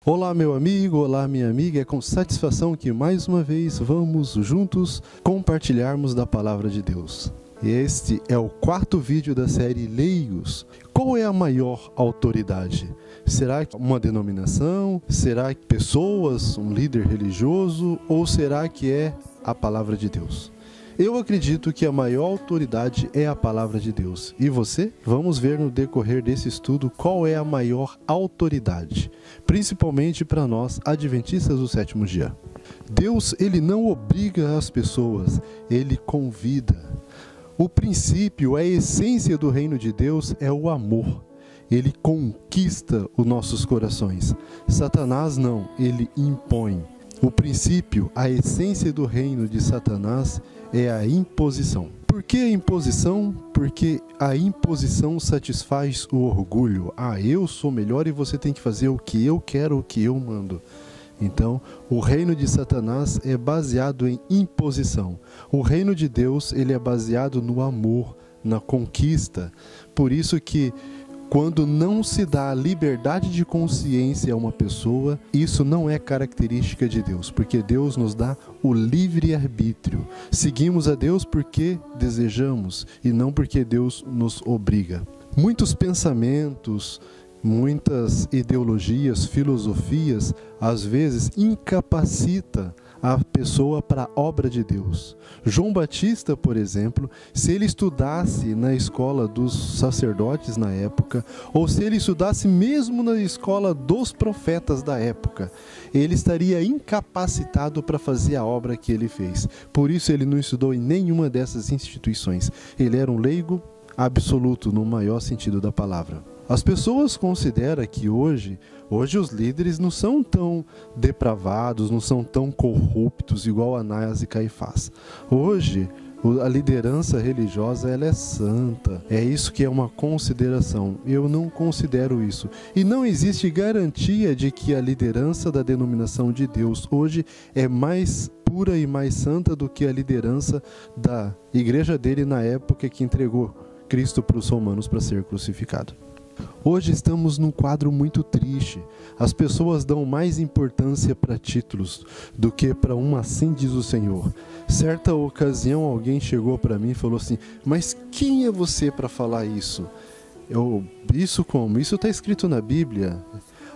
Olá meu amigo, olá minha amiga, é com satisfação que mais uma vez vamos juntos compartilharmos da Palavra de Deus. Este é o quarto vídeo da série Leigos. Qual é a maior autoridade? Será que uma denominação? Será que pessoas, um líder religioso? Ou será que é a Palavra de Deus? Eu acredito que a maior autoridade é a Palavra de Deus. E você? Vamos ver no decorrer desse estudo qual é a maior autoridade, principalmente para nós, adventistas do sétimo dia. Deus, ele não obriga as pessoas, ele convida. O princípio, a essência do reino de Deus é o amor. Ele conquista os nossos corações. Satanás não, ele impõe. O princípio, a essência do reino de Satanás é a imposição. Por que a imposição? Porque a imposição satisfaz o orgulho. Eu sou melhor e você tem que fazer o que eu quero, o que eu mando. Então, o reino de Satanás é baseado em imposição. O reino de Deus, ele é baseado no amor, na conquista. Por isso que quando não se dá a liberdade de consciência a uma pessoa, isso não é característica de Deus, porque Deus nos dá o livre-arbítrio. Seguimos a Deus porque desejamos e não porque Deus nos obriga. Muitos pensamentos, muitas ideologias, filosofias, às vezes incapacita a pessoa para a obra de Deus. João Batista, por exemplo, se ele estudasse na escola dos sacerdotes na época, ou se ele estudasse mesmo na escola dos profetas da época, ele estaria incapacitado para fazer a obra que ele fez. Por isso ele não estudou em nenhuma dessas instituições. Ele era um leigo absoluto, no maior sentido da palavra. As pessoas consideram que hoje os líderes não são tão depravados, não são tão corruptos igual Anás e Caifás. Hoje, a liderança religiosa ela é santa. É isso que é uma consideração. Eu não considero isso. E não existe garantia de que a liderança da denominação de Deus hoje é mais pura e mais santa do que a liderança da igreja dele na época que entregou Cristo para os romanos para ser crucificado. Hoje estamos num quadro muito triste. As pessoas dão mais importância para títulos do que para um assim diz o Senhor. Certa ocasião alguém chegou para mim e falou assim: mas quem é você para falar isso? Isso como? Isso está escrito na Bíblia.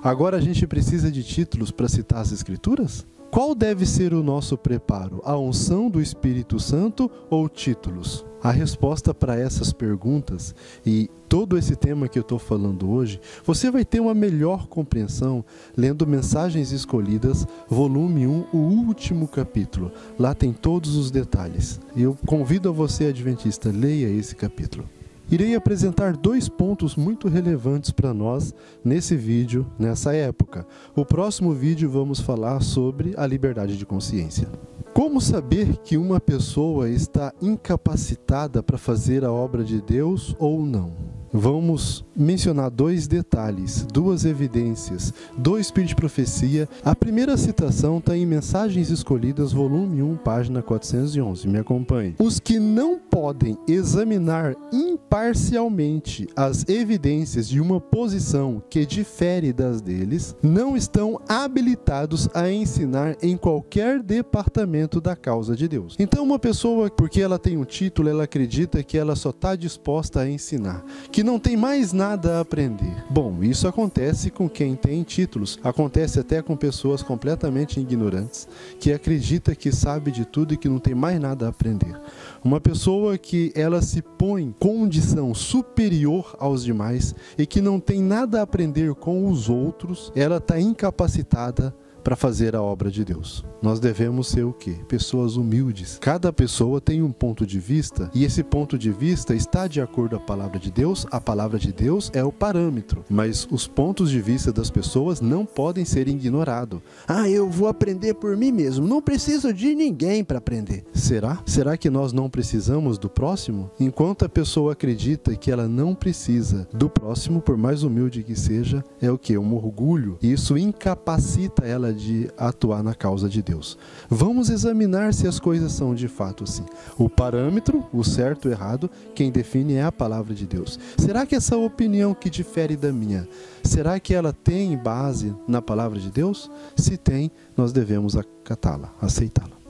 Agora a gente precisa de títulos para citar as Escrituras? Qual deve ser o nosso preparo? A unção do Espírito Santo ou títulos? A resposta para essas perguntas e todo esse tema que eu estou falando hoje, você vai ter uma melhor compreensão lendo Mensagens Escolhidas, volume 1, o último capítulo. Lá tem todos os detalhes. Eu convido a você, adventista, leia esse capítulo. Irei apresentar dois pontos muito relevantes para nós nesse vídeo, nessa época. O próximo vídeo vamos falar sobre a liberdade de consciência. Como saber que uma pessoa está incapacitada para fazer a obra de Deus ou não? Vamos mencionar dois detalhes, duas evidências do Espírito de Profecia. A primeira citação está em Mensagens Escolhidas, volume 1, página 411. Me acompanhe. Os que não podem examinar imparcialmente as evidências de uma posição que difere das deles, não estão habilitados a ensinar em qualquer departamento da causa de Deus. Então uma pessoa, porque ela tem um título, ela acredita que ela só está disposta a ensinar, que não tem mais nada a aprender. Bom, isso acontece com quem tem títulos, acontece até com pessoas completamente ignorantes, que acredita que sabe de tudo e que não tem mais nada a aprender. Uma pessoa que ela se põe condição superior aos demais e que não tem nada a aprender com os outros, ela está incapacitada para fazer a obra de Deus. Nós devemos ser o quê? Pessoas humildes. Cada pessoa tem um ponto de vista e esse ponto de vista está de acordo com a palavra de Deus. A palavra de Deus é o parâmetro, mas os pontos de vista das pessoas não podem ser ignorados. Eu vou aprender por mim mesmo, não preciso de ninguém para aprender. Será? Será que nós não precisamos do próximo? Enquanto a pessoa acredita que ela não precisa do próximo, por mais humilde que seja, é o quê? Um orgulho. Isso incapacita ela fala de atuar na causa de Deus. Vamos examinar se as coisas são de fato assim. O parâmetro, o certo e o errado, quem define é a palavra de Deus. Será que essa opinião que difere da minha, será que ela tem base na palavra de Deus? Se tem, nós devemos acatá-la, aceitá-la.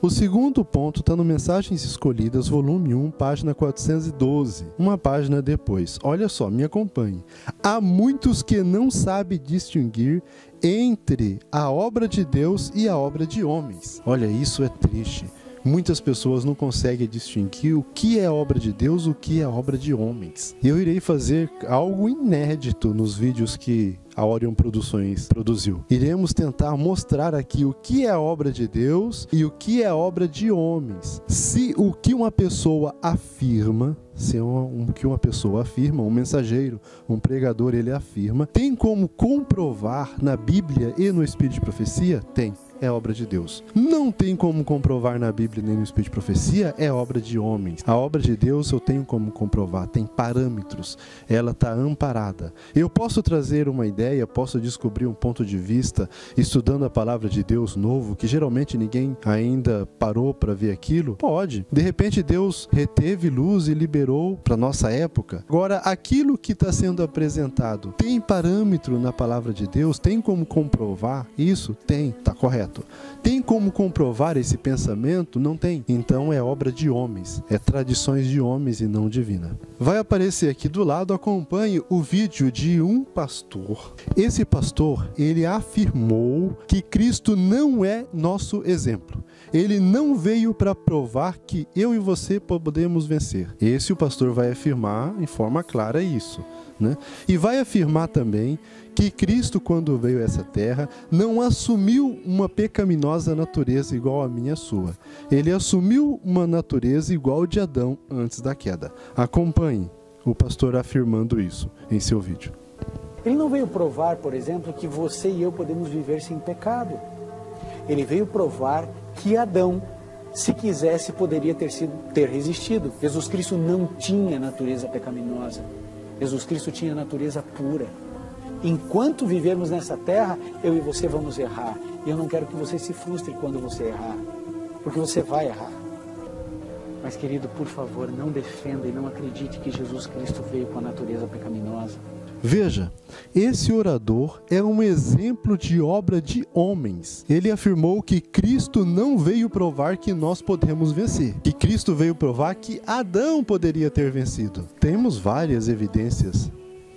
O segundo ponto está no Mensagens Escolhidas, volume 1, página 412. Uma página depois. Olha só, me acompanhe. Há muitos que não sabem distinguir entre a obra de Deus e a obra de homens. Olha, isso é triste. Muitas pessoas não conseguem distinguir o que é obra de Deus e o que é obra de homens. Eu irei fazer algo inédito nos vídeos que a Orion Produções produziu. Iremos tentar mostrar aqui o que é obra de Deus e o que é obra de homens. Se o que uma pessoa afirma, um mensageiro, um pregador, ele afirma, tem como comprovar na Bíblia e no Espírito de Profecia? Tem. É obra de Deus. Não tem como comprovar na Bíblia nem no Espírito de Profecia, é obra de homens. A obra de Deus eu tenho como comprovar, tem parâmetros, ela está amparada. Eu posso trazer uma ideia, posso descobrir um ponto de vista, estudando a palavra de Deus novo, que geralmente ninguém ainda parou para ver aquilo? Pode. De repente Deus reteve luz e liberou para nossa época. Agora, aquilo que está sendo apresentado, tem parâmetro na palavra de Deus? Tem como comprovar isso? Tem, está correto. Tem como comprovar esse pensamento? Não tem. Então é obra de homens, é tradições de homens e não divina. Vai aparecer aqui do lado, acompanhe o vídeo de um pastor. Esse pastor, ele afirmou que Cristo não é nosso exemplo. Ele não veio para provar que eu e você podemos vencer. Esse o pastor vai afirmar em forma clara isso, né? E vai afirmar também que Cristo, quando veio a essa terra, não assumiu uma pecaminosa natureza igual a minha e a sua. Ele assumiu uma natureza igual de Adão antes da queda. Acompanhe o pastor afirmando isso em seu vídeo. Ele não veio provar, por exemplo, que você e eu podemos viver sem pecado. Ele veio provar que Adão, se quisesse, poderia ter resistido. Jesus Cristo não tinha natureza pecaminosa. Jesus Cristo tinha natureza pura. Enquanto vivermos nessa terra, eu e você vamos errar. E eu não quero que você se frustre quando você errar, porque você vai errar. Mas, querido, por favor, não defenda e não acredite que Jesus Cristo veio com a natureza pecaminosa. Veja, esse orador é um exemplo de obra de homens. Ele afirmou que Cristo não veio provar que nós podemos vencer, que Cristo veio provar que Adão poderia ter vencido. Temos várias evidências,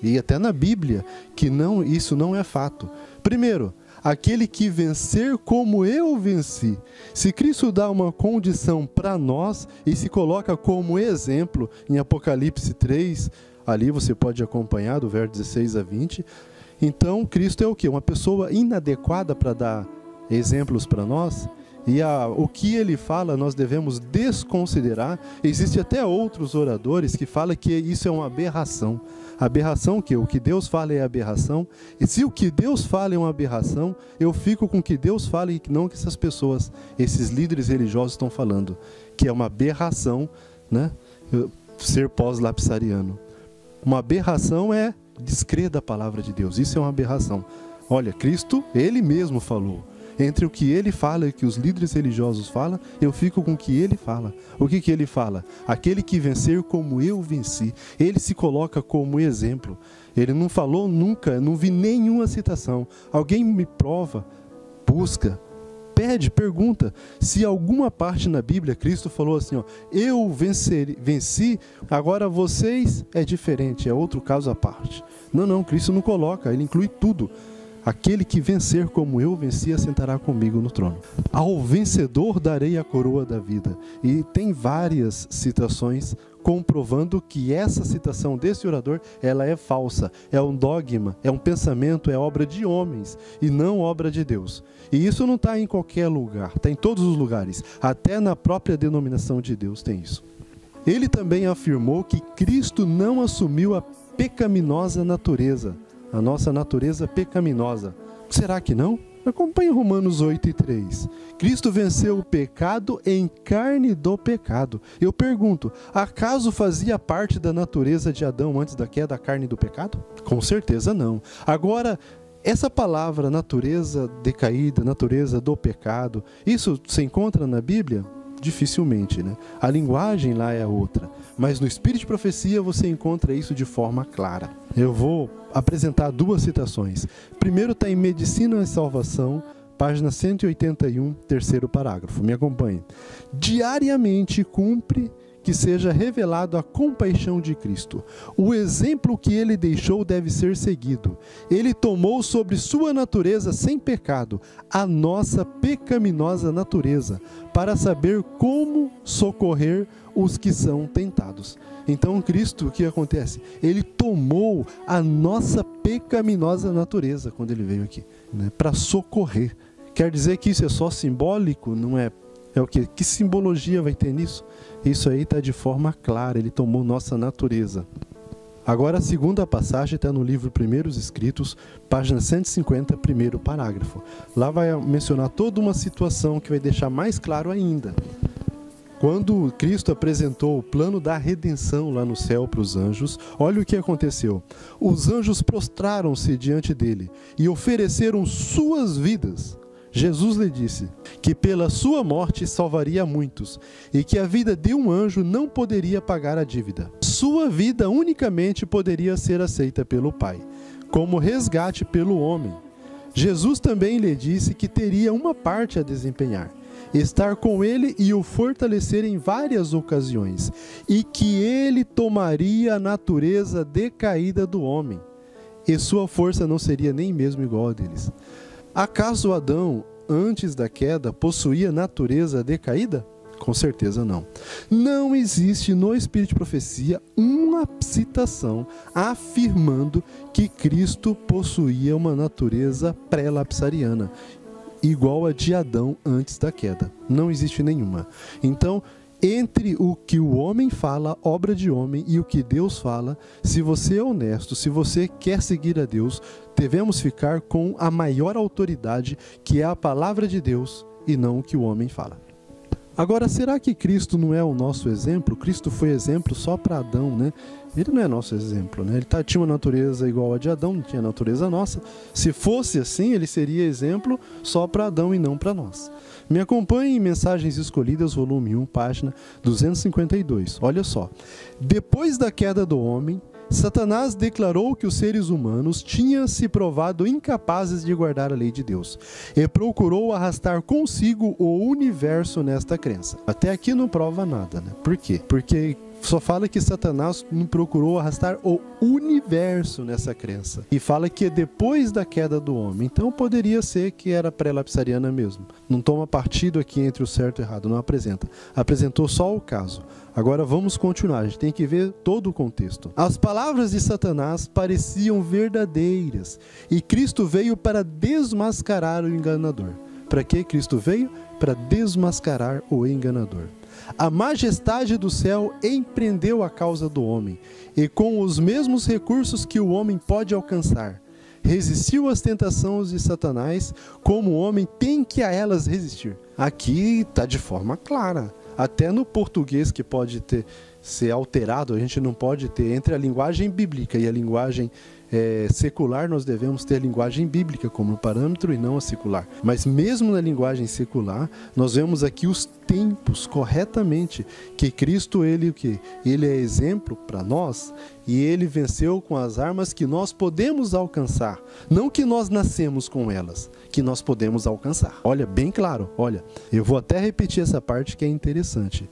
e até na Bíblia, que isso não é fato. Primeiro, aquele que vencer como eu venci. Se Cristo dá uma condição para nós e se coloca como exemplo em Apocalipse 3, ali você pode acompanhar do verso 16 a 20. Então, Cristo é o quê? Uma pessoa inadequada para dar exemplos para nós? E o que ele fala nós devemos desconsiderar. Existem até outros oradores que falam que isso é uma aberração. Aberração o quê? O que Deus fala é aberração. E se o que Deus fala é uma aberração, eu fico com o que Deus fala e não que essas pessoas, esses líderes religiosos estão falando. Que é uma aberração, né? Ser pós-lapsariano. Uma aberração é descrer da palavra de Deus. Isso é uma aberração. Olha, Cristo, ele mesmo falou. Entre o que ele fala e o que os líderes religiosos falam, eu fico com o que ele fala. O que ele fala? Aquele que vencer como eu venci. Ele se coloca como exemplo. Ele não falou nunca, não vi nenhuma citação. Alguém me prova, busca, pede, pergunta. Se alguma parte na Bíblia Cristo falou assim, ó, eu venci, agora vocês é diferente, é outro caso à parte. Não, Cristo não coloca, ele inclui tudo. Aquele que vencer como eu venci, assentará comigo no trono. Ao vencedor darei a coroa da vida. E tem várias citações comprovando que essa citação desse orador, ela é falsa, é um dogma, é um pensamento, é obra de homens e não obra de Deus. E isso não está em qualquer lugar, está em todos os lugares, até na própria denominação de Deus tem isso. Ele também afirmou que Cristo não assumiu a pecaminosa natureza, a nossa natureza pecaminosa. Será que não? Acompanhe Romanos 8:3. Cristo venceu o pecado em carne do pecado. Eu pergunto, acaso fazia parte da natureza de Adão antes da queda a carne do pecado? Com certeza não. Agora, Essa palavra natureza decaída, natureza do pecado, isso se encontra na Bíblia? Dificilmente, né? A linguagem lá é outra, mas no Espírito de Profecia você encontra isso de forma clara. Eu vou apresentar duas citações. Primeiro está em Medicina e Salvação, página 181, terceiro parágrafo. Me acompanhe. Diariamente cumpre que seja revelado a compaixão de Cristo. O exemplo que ele deixou deve ser seguido. Ele tomou sobre sua natureza sem pecado a nossa pecaminosa natureza, para saber como socorrer os que são tentados. Então, Cristo, o que acontece? Ele tomou a nossa pecaminosa natureza quando ele veio aqui, né, para socorrer. Quer dizer que isso é só simbólico? Não é? É o quê? Que simbologia vai ter nisso? Isso aí está de forma clara, ele tomou nossa natureza. Agora a segunda passagem está no livro Primeiros Escritos, página 150, primeiro parágrafo. Lá vai mencionar toda uma situação que vai deixar mais claro ainda. Quando Cristo apresentou o plano da redenção lá no céu para os anjos, olha o que aconteceu. Os anjos prostraram-se diante dele e ofereceram suas vidas. Jesus lhe disse que pela sua morte salvaria muitos e que a vida de um anjo não poderia pagar a dívida. Sua vida unicamente poderia ser aceita pelo Pai, como resgate pelo homem. Jesus também lhe disse que teria uma parte a desempenhar, estar com ele e o fortalecer em várias ocasiões, e que ele tomaria a natureza decaída do homem, e sua força não seria nem mesmo igual a deles. Acaso Adão, antes da queda, possuía natureza decaída? Com certeza não. Não existe no Espírito de Profecia uma citação afirmando que Cristo possuía uma natureza pré-lapsariana, igual a de Adão antes da queda. Não existe nenhuma. Então, entre o que o homem fala, obra de homem, e o que Deus fala, se você é honesto, se você quer seguir a Deus, devemos ficar com a maior autoridade, que é a palavra de Deus, e não o que o homem fala. Agora, será que Cristo não é o nosso exemplo? Cristo foi exemplo só para Adão, né? Ele não é nosso exemplo, né? Ele tinha uma natureza igual a de Adão, não tinha a natureza nossa. Se fosse assim, ele seria exemplo só para Adão e não para nós. Me acompanhe em Mensagens Escolhidas, volume 1, página 252. Olha só. Depois da queda do homem, Satanás declarou que os seres humanos tinham se provado incapazes de guardar a lei de Deus e procurou arrastar consigo o universo nesta crença. Até aqui não prova nada, né? Por quê? Porque só fala que Satanás não procurou arrastar o universo nessa crença. E fala que é depois da queda do homem. Então poderia ser que era pré-lapsariana mesmo. Não toma partido aqui entre o certo e o errado, não apresenta. Apresentou só o caso. Agora vamos continuar, a gente tem que ver todo o contexto. As palavras de Satanás pareciam verdadeiras. E Cristo veio para desmascarar o enganador. Para que Cristo veio? Para desmascarar o enganador. A majestade do céu empreendeu a causa do homem, e com os mesmos recursos que o homem pode alcançar, resistiu às tentações de Satanás, como o homem tem que a elas resistir. Aqui está de forma clara. Até no português, que pode ser alterado, a gente não pode ter, entre a linguagem bíblica e a linguagem secular, nós devemos ter a linguagem bíblica como parâmetro e não a secular. Mas mesmo na linguagem secular, nós vemos aqui os tempos corretamente, que Cristo, ele é exemplo para nós, e ele venceu com as armas que nós podemos alcançar, não que nós nascemos com elas, que nós podemos alcançar. Olha, bem claro, olha, eu vou até repetir essa parte que é interessante.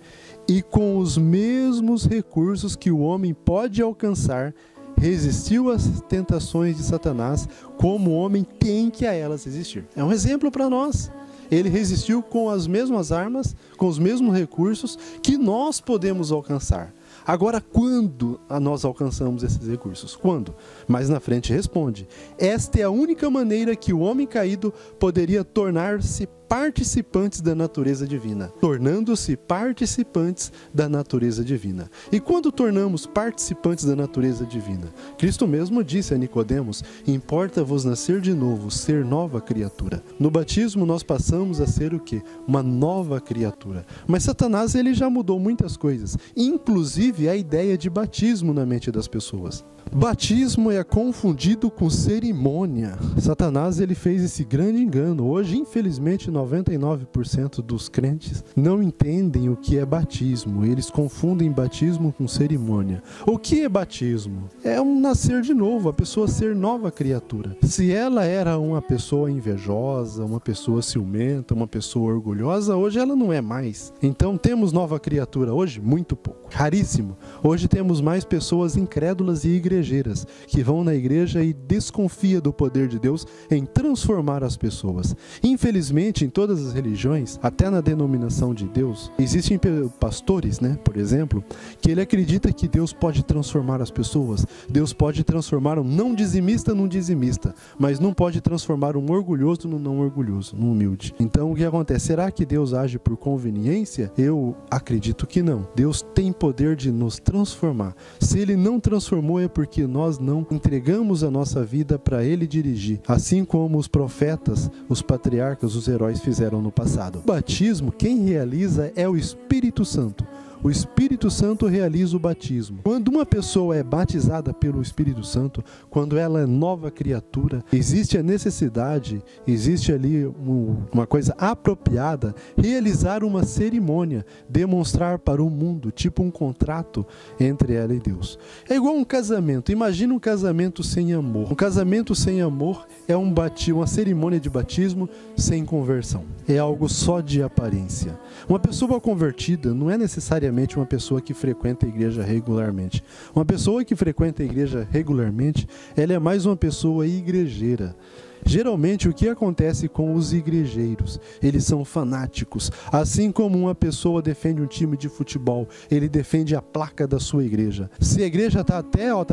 E com os mesmos recursos que o homem pode alcançar, resistiu às tentações de Satanás, como o homem tem que a elas resistir. É um exemplo para nós. Ele resistiu com as mesmas armas, com os mesmos recursos que nós podemos alcançar. Agora, quando nós alcançamos esses recursos? Quando? Mais na frente responde. Esta é a única maneira que o homem caído poderia tornar-se participantes da natureza divina, tornando-se participantes da natureza divina. E quando tornamos participantes da natureza divina, Cristo mesmo disse a Nicodemos: importa-vos nascer de novo, ser nova criatura. No batismo nós passamos a ser o quê? Uma nova criatura. Mas Satanás, ele já mudou muitas coisas, inclusive a ideia de batismo na mente das pessoas. Batismo é confundido com cerimônia. Satanás, ele fez esse grande engano. Hoje, infelizmente, 99% dos crentes não entendem o que é batismo. Eles confundem batismo com cerimônia. O que é batismo? É um nascer de novo, a pessoa ser nova criatura. Se ela era uma pessoa invejosa, uma pessoa ciumenta, uma pessoa orgulhosa, hoje ela não é mais. Então, temos nova criatura hoje? Muito pouco. Raríssimo. Hoje temos mais pessoas incrédulas e igrejeiras que vão na igreja e desconfia do poder de Deus em transformar as pessoas. Infelizmente, em todas as religiões, até na denominação de Deus, existem pastores, por exemplo, que ele acredita que Deus pode transformar as pessoas. Deus pode transformar um não dizimista num dizimista, mas não pode transformar um orgulhoso num não orgulhoso, num humilde. Então, o que acontece? Será que Deus age por conveniência? Eu acredito que não. Deus tem poder de nos transformar. Se Ele não transformou, é porque nós não entregamos a nossa vida para Ele dirigir, assim como os profetas, os patriarcas, os heróis fizeram no passado. O batismo, quem realiza é o Espírito Santo. O Espírito Santo realiza o batismo. Quando uma pessoa é batizada pelo Espírito Santo, quando ela é nova criatura, existe a necessidade, existe ali uma coisa apropriada, realizar uma cerimônia, demonstrar para o mundo, tipo um contrato entre ela e Deus. É igual um casamento. Imagina um casamento sem amor. Um casamento sem amor é uma cerimônia de batismo sem conversão. É algo só de aparência. Uma pessoa convertida não é necessariamente uma pessoa que frequenta a igreja regularmente. Uma pessoa que frequenta a igreja regularmente, ela é mais uma pessoa igrejeira. Geralmente, o que acontece com os igrejeiros? Eles são fanáticos. Assim como uma pessoa defende um time de futebol, ele defende a placa da sua igreja. Se a igreja está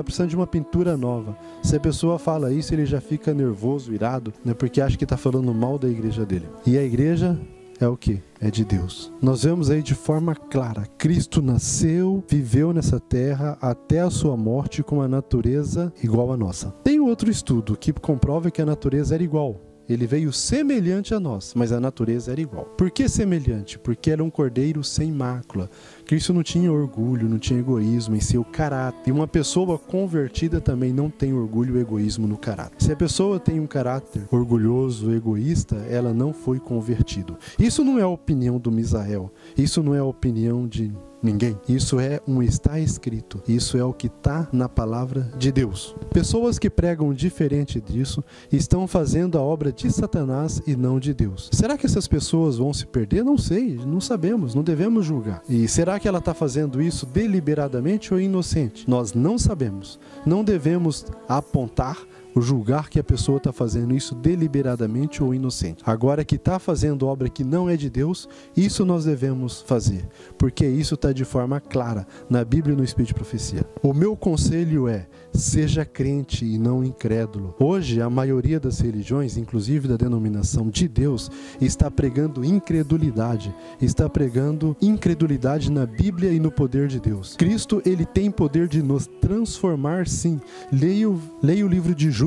precisando de uma pintura nova, se a pessoa fala isso, ele já fica nervoso, irado, porque acha que está falando mal da igreja dele. E a igreja é o que? É de Deus. Nós vemos aí de forma clara, Cristo nasceu, viveu nessa terra até a sua morte com uma natureza igual à nossa. Tem outro estudo que comprova que a natureza era igual. Ele veio semelhante a nós, mas a natureza era igual. Por que semelhante? Porque era um cordeiro sem mácula. Cristo não tinha orgulho, não tinha egoísmo em seu caráter. E uma pessoa convertida também não tem orgulho e egoísmo no caráter. Se a pessoa tem um caráter orgulhoso, egoísta, ela não foi convertida. Isso não é a opinião do Misael. Isso não é a opinião de ninguém. Isso está escrito. Isso é o que está na palavra de Deus. Pessoas que pregam diferente disso estão fazendo a obra de Satanás e não de Deus. Será que essas pessoas vão se perder? Não sei, não sabemos, não devemos julgar. E será que ela está fazendo isso deliberadamente ou inocente? Nós não sabemos. Não devemos apontar ou julgar que a pessoa está fazendo isso deliberadamente ou inocente. Agora, que está fazendo obra que não é de Deus, isso nós devemos fazer, porque isso está de forma clara na Bíblia e no Espírito de Profecia. O meu conselho é: seja crente e não incrédulo. Hoje, a maioria das religiões, inclusive da denominação de Deus, está pregando incredulidade. Está pregando incredulidade na Bíblia e no poder de Deus. Cristo, ele tem poder de nos transformar, sim. Leia o livro de Judas.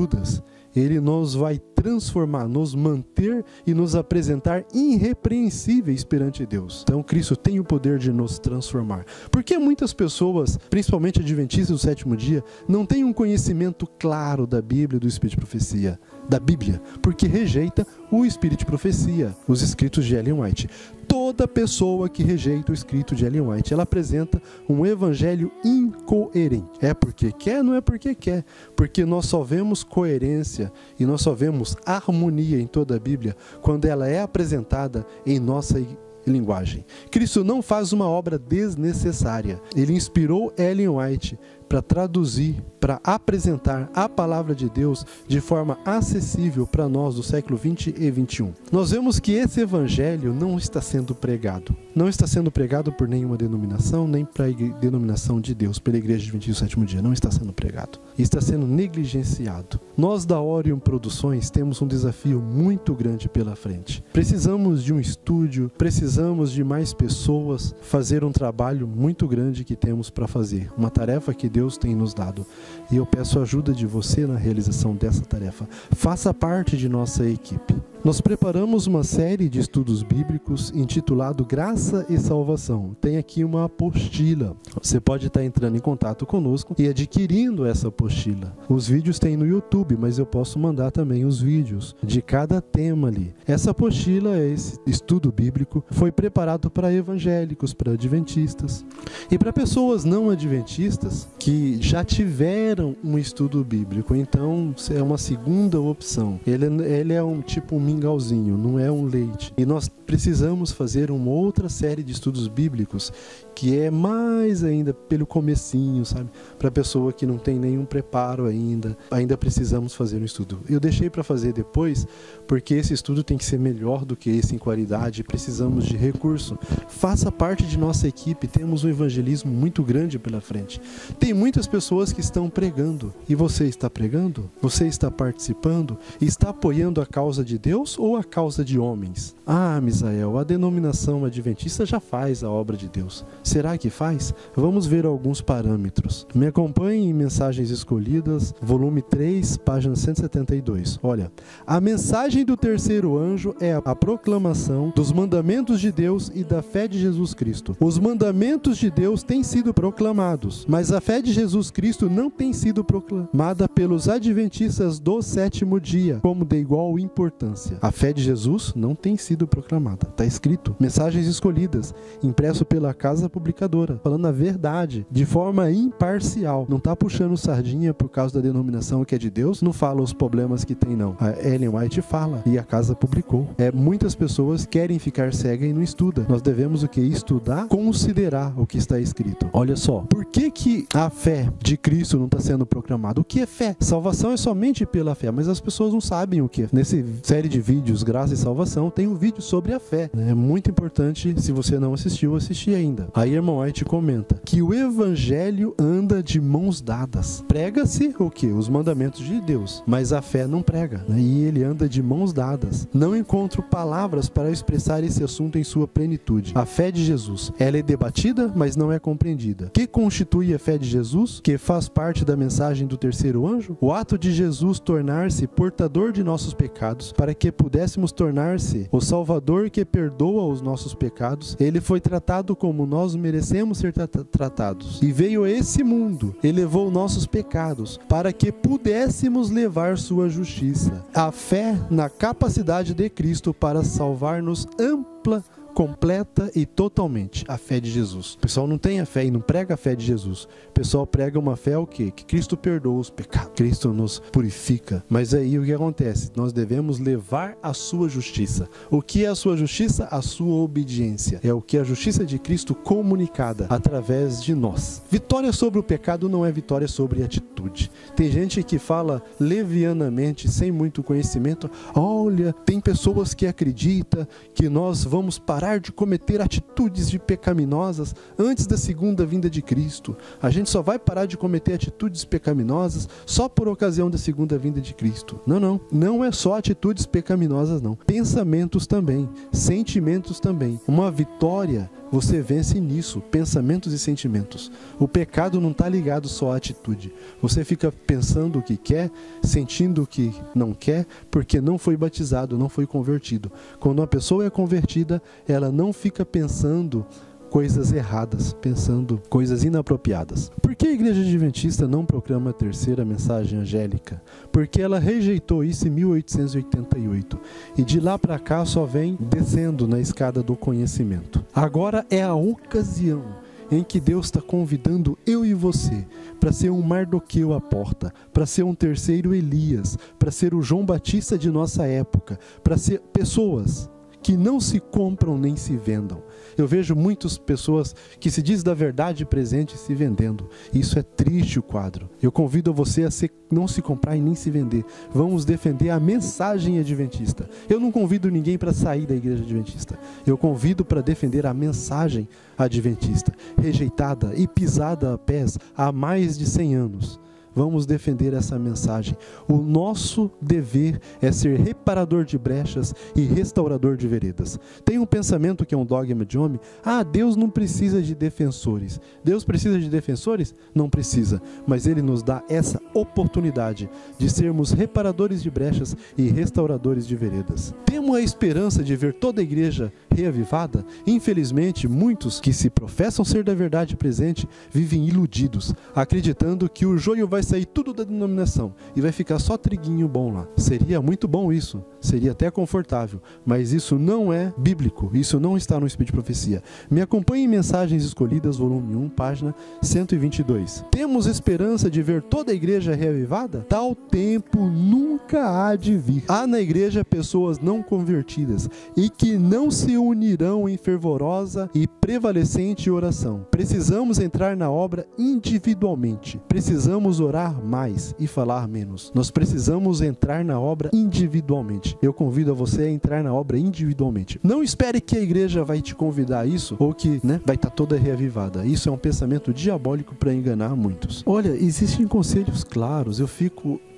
Ele nos vai transformar, nos manter e nos apresentar irrepreensíveis perante Deus. Então, Cristo tem o poder de nos transformar. Porque muitas pessoas, principalmente adventistas do sétimo dia, não têm um conhecimento claro da Bíblia e do Espírito de Profecia. Da Bíblia, porque rejeita o Espírito de Profecia, os escritos de Ellen White. Toda pessoa que rejeita o escrito de Ellen White, ela apresenta um evangelho incoerente. É porque quer, não é porque quer. Porque nós só vemos coerência e nós só vemos harmonia em toda a Bíblia quando ela é apresentada em nossa linguagem. Cristo não faz uma obra desnecessária. Ele inspirou Ellen White para traduzir, para apresentar a palavra de Deus de forma acessível para nós do século 20 e 21. Nós vemos que esse evangelho não está sendo pregado. Não está sendo pregado por nenhuma denominação, nem para a denominação de Deus, pela Igreja Adventista do Sétimo Dia. Não está sendo pregado. Está sendo negligenciado. Nós da Orion Produções temos um desafio muito grande pela frente. Precisamos de um estúdio, precisamos de mais pessoas, fazer um trabalho muito grande que temos para fazer. Uma tarefa que Deus tem nos dado. E eu peço a ajuda de você na realização dessa tarefa. Faça parte de nossa equipe. Nós preparamos uma série de estudos bíblicos intitulado Graça e Salvação. Tem aqui uma apostila. Você pode estar entrando em contato conosco e adquirindo essa apostila. Os vídeos tem no YouTube, mas eu posso mandar também os vídeos de cada tema ali. Essa apostila, esse estudo bíblico, foi preparado para evangélicos, para adventistas e para pessoas não adventistas que já tiveram um estudo bíblico. Então, é uma segunda opção. Ele é um tipo mingauzinho, não é um leite. E nós precisamos fazer uma outra série de estudos bíblicos que é mais ainda pelo comecinho, sabe? Para a pessoa que não tem nenhum preparo ainda precisamos fazer um estudo. Eu deixei para fazer depois, porque esse estudo tem que ser melhor do que esse em qualidade, precisamos de recurso. Faça parte de nossa equipe, temos um evangelismo muito grande pela frente. Tem muitas pessoas que estão pregando. E você está pregando? Você está participando? Está apoiando a causa de Deus ou a causa de homens? Ah, Misael, a denominação adventista já faz a obra de Deus. Será que faz? Vamos ver alguns parâmetros. Me acompanhe em Mensagens Escolhidas, volume 3, página 172. Olha, a mensagem do terceiro anjo é a proclamação dos mandamentos de Deus e da fé de Jesus Cristo. Os mandamentos de Deus têm sido proclamados, mas a fé de Jesus Cristo não tem sido proclamada pelos adventistas do sétimo dia, como de igual importância. A fé de Jesus não tem sido proclamada. Está escrito, Mensagens Escolhidas, impresso pela Casa Publicadora, falando a verdade, de forma imparcial. Não está puxando sardinha por causa da denominação que é de Deus, não fala os problemas que tem não. A Ellen White fala, e a Casa publicou. Muitas pessoas querem ficar cegas e não estudam. Nós devemos o que? Estudar, considerar o que está escrito. Olha só, por que a fé de Cristo não está sendo proclamada? O que é fé? Salvação é somente pela fé, mas as pessoas não sabem o que é. Nessa série de vídeos, Graça e Salvação, tem um vídeo sobre a fé. É muito importante, se você não assistiu, assistir ainda. Aí irmão White comenta que o evangelho anda de mãos dadas. Prega-se o que? Os mandamentos de Deus, mas a fé não prega, né? E ele anda de mãos dadas. Não encontro palavras para expressar esse assunto em sua plenitude. A fé de Jesus, ela é debatida, mas não é compreendida. O que constitui a fé de Jesus? Que faz parte da mensagem do terceiro anjo? O ato de Jesus tornar-se portador de nossos pecados, para que pudéssemos tornar-se o Salvador que perdoa os nossos pecados. Ele foi tratado como nós merecemos ser tratados. E veio a esse mundo e levou nossos pecados, para que pudéssemos levar sua justiça. A fé na capacidade de Cristo para salvar-nos ampla, completa e totalmente. A fé de Jesus. O pessoal não tem a fé e não prega a fé de Jesus. O pessoal prega uma fé o quê? Que Cristo perdoa os pecados. Cristo nos purifica. Mas aí o que acontece? Nós devemos levar a sua justiça. O que é a sua justiça? A sua obediência. É o que é a justiça de Cristo comunicada através de nós. Vitória sobre o pecado não é vitória sobre atitude. Tem gente que fala levianamente, sem muito conhecimento. Olha, tem pessoas que acreditam que nós vamos parar de cometer atitudes pecaminosas antes da segunda vinda de Cristo. A gente só vai parar de cometer atitudes pecaminosas só por ocasião da segunda vinda de Cristo. Não é só atitudes pecaminosas não. Pensamentos também, sentimentos também. Uma vitória você vence nisso, pensamentos e sentimentos. O pecado não está ligado só à atitude. Você fica pensando o que quer, sentindo o que não quer, porque não foi batizado, não foi convertido. Quando uma pessoa é convertida, ela não fica pensando coisas erradas, pensando coisas inapropriadas. Por que a Igreja Adventista não proclama a terceira mensagem angélica? Porque ela rejeitou isso em 1888 e de lá para cá só vem descendo na escada do conhecimento. Agora é a ocasião em que Deus está convidando eu e você para ser um Mardoqueu à porta, para ser um terceiro Elias, para ser o João Batista de nossa época, para ser pessoas que não se compram nem se vendam. Eu vejo muitas pessoas que se diz da verdade presente se vendendo. Isso é triste o quadro. Eu convido você a não se comprar e nem se vender. Vamos defender a mensagem adventista. Eu não convido ninguém para sair da igreja adventista. Eu convido para defender a mensagem adventista, rejeitada e pisada a pés há mais de 100 anos. Vamos defender essa mensagem. O nosso dever é ser reparador de brechas e restaurador de veredas. Tem um pensamento que é um dogma de homem. Deus não precisa de defensores. Deus precisa de defensores? Não precisa. Mas Ele nos dá essa oportunidade de sermos reparadores de brechas e restauradores de veredas. Temos a esperança de ver toda a igreja reavivada? Infelizmente, muitos que se professam ser da verdade presente vivem iludidos, acreditando que o joio vai sair tudo da denominação e vai ficar só triguinho bom lá. Seria muito bom isso, seria até confortável, mas isso não é bíblico, isso não está no Espírito de Profecia. Me acompanhe em Mensagens Escolhidas, volume 1, página 122. Temos esperança de ver toda a igreja reavivada? Tal tempo nunca há de vir. Há na igreja pessoas não convertidas e que não se unirão em fervorosa e prevalecente oração. Precisamos entrar na obra individualmente. Precisamos orar mais e falar menos. Nós precisamos entrar na obra individualmente. Eu convido a você a entrar na obra individualmente. Não espere que a igreja vai te convidar a isso ou que vai estar toda reavivada. Isso é um pensamento diabólico para enganar muitos. Olha, existem conselhos claros.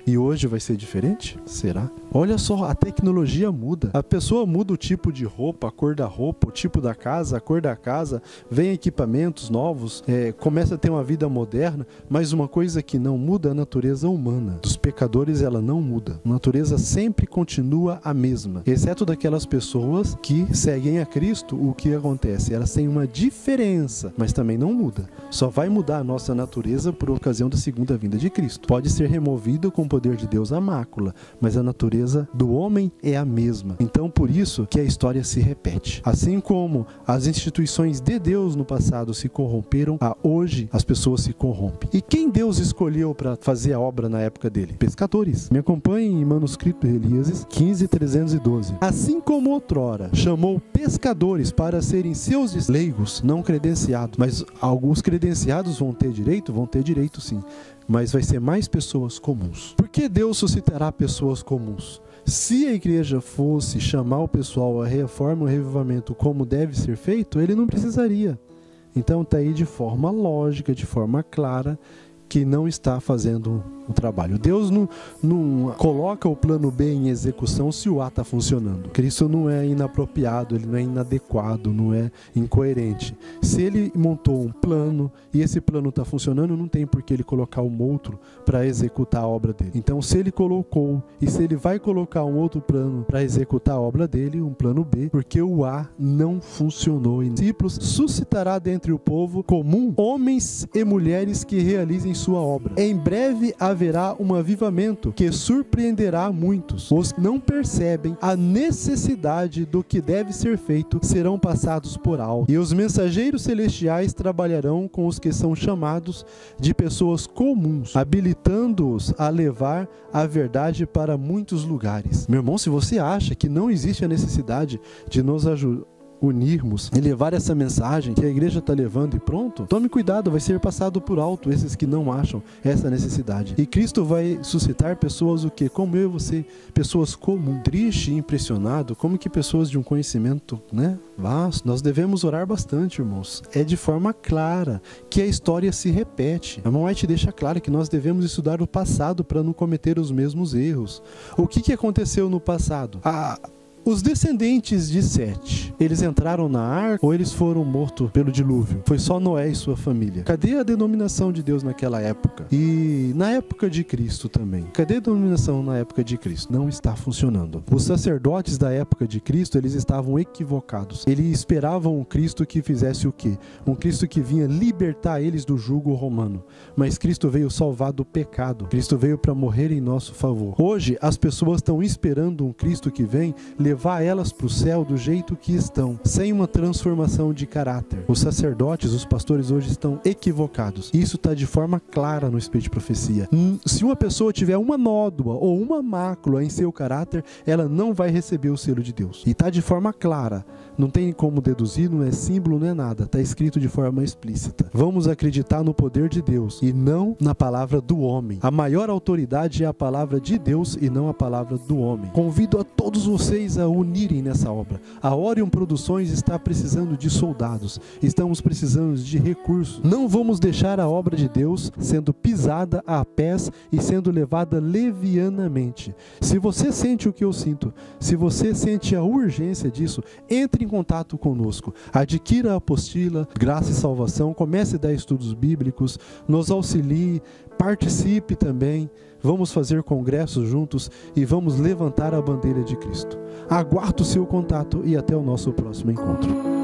E hoje vai ser diferente? Será? Olha só, a tecnologia muda. A pessoa muda o tipo de roupa, a cor da roupa, o tipo da casa, a cor da casa, vem equipamentos novos, começa a ter uma vida moderna, mas uma coisa que não muda é a natureza humana. Dos pecadores ela não muda. A natureza sempre continua a mesma, exceto daquelas pessoas que seguem a Cristo. O que acontece? Elas têm uma diferença, mas também não muda. Só vai mudar a nossa natureza por ocasião da segunda vinda de Cristo. Pode ser removido com o poder de Deus a mácula, mas a natureza do homem é a mesma. Então, por isso que a história se repete. Assim como as instituições de Deus no passado se corromperam, hoje as pessoas se corrompem. E quem Deus escolheu para fazer a obra na época dele? Pescadores. Me acompanhem em manuscrito Eliases 15:312. Assim como outrora chamou pescadores para serem seus leigos, não credenciados, mas alguns credenciados vão ter direito sim, mas vai ser mais pessoas comuns. Por que Deus suscitará pessoas comuns? Se a igreja fosse chamar o pessoal à reforma e ao revivamento como deve ser feito, ele não precisaria. Então está aí de forma lógica, de forma clara, que não está fazendo o trabalho. Deus não coloca o plano B em execução se o A está funcionando. Cristo não é inapropriado, ele não é inadequado, não é incoerente. Se ele montou um plano e esse plano está funcionando, não tem por que ele colocar um outro para executar a obra dele. Então, se ele colocou e se ele vai colocar um outro plano para executar a obra dele, um plano B, porque o A não funcionou. E discípulos suscitará dentre o povo comum homens e mulheres que realizem sua obra. Em breve haverá um avivamento que surpreenderá muitos. Os que não percebem a necessidade do que deve ser feito serão passados por alto. E os mensageiros celestiais trabalharão com os que são chamados de pessoas comuns, habilitando-os a levar a verdade para muitos lugares. Meu irmão, se você acha que não existe a necessidade de nos unirmos e levar essa mensagem que a igreja está levando e pronto, tome cuidado, vai ser passado por alto esses que não acham essa necessidade. E Cristo vai suscitar pessoas como eu e você, pessoas comuns. Triste e impressionado como que pessoas de um conhecimento vasto. Nós devemos orar bastante, irmãos. É de forma clara que a história se repete. A Ellen White deixa claro que nós devemos estudar o passado para não cometer os mesmos erros. O que aconteceu no passado? Os descendentes de Sete, eles entraram na arca ou eles foram mortos pelo dilúvio? Foi só Noé e sua família. Cadê a denominação de Deus naquela época? E na época de Cristo também. Cadê a denominação na época de Cristo? Não está funcionando. Os sacerdotes da época de Cristo, eles estavam equivocados. Eles esperavam um Cristo que fizesse o quê? Um Cristo que vinha libertar eles do jugo romano. Mas Cristo veio salvar do pecado. Cristo veio para morrer em nosso favor. Hoje, as pessoas estão esperando um Cristo que vem levar levar elas para o céu do jeito que estão, sem uma transformação de caráter. Os sacerdotes, os pastores hoje estão equivocados. Isso está de forma clara no Espírito de Profecia. Se uma pessoa tiver uma nódoa ou uma mácula em seu caráter, ela não vai receber o selo de Deus. E está de forma clara. Não tem como deduzir, não é símbolo, não é nada. Está escrito de forma explícita. Vamos acreditar no poder de Deus e não na palavra do homem. A maior autoridade é a palavra de Deus e não a palavra do homem. Convido a todos vocês a unirem nessa obra. A Orion Produções está precisando de soldados. Estamos precisando de recursos. Não vamos deixar a obra de Deus sendo pisada a pés e sendo levada levianamente. Se você sente o que eu sinto, se você sente a urgência disso, entre em contato conosco. Adquira a apostila Graça e Salvação, comece a dar estudos bíblicos, nos auxilie, participe também. Vamos fazer congressos juntos e vamos levantar a bandeira de Cristo. Aguardo o seu contato e até o nosso próximo encontro.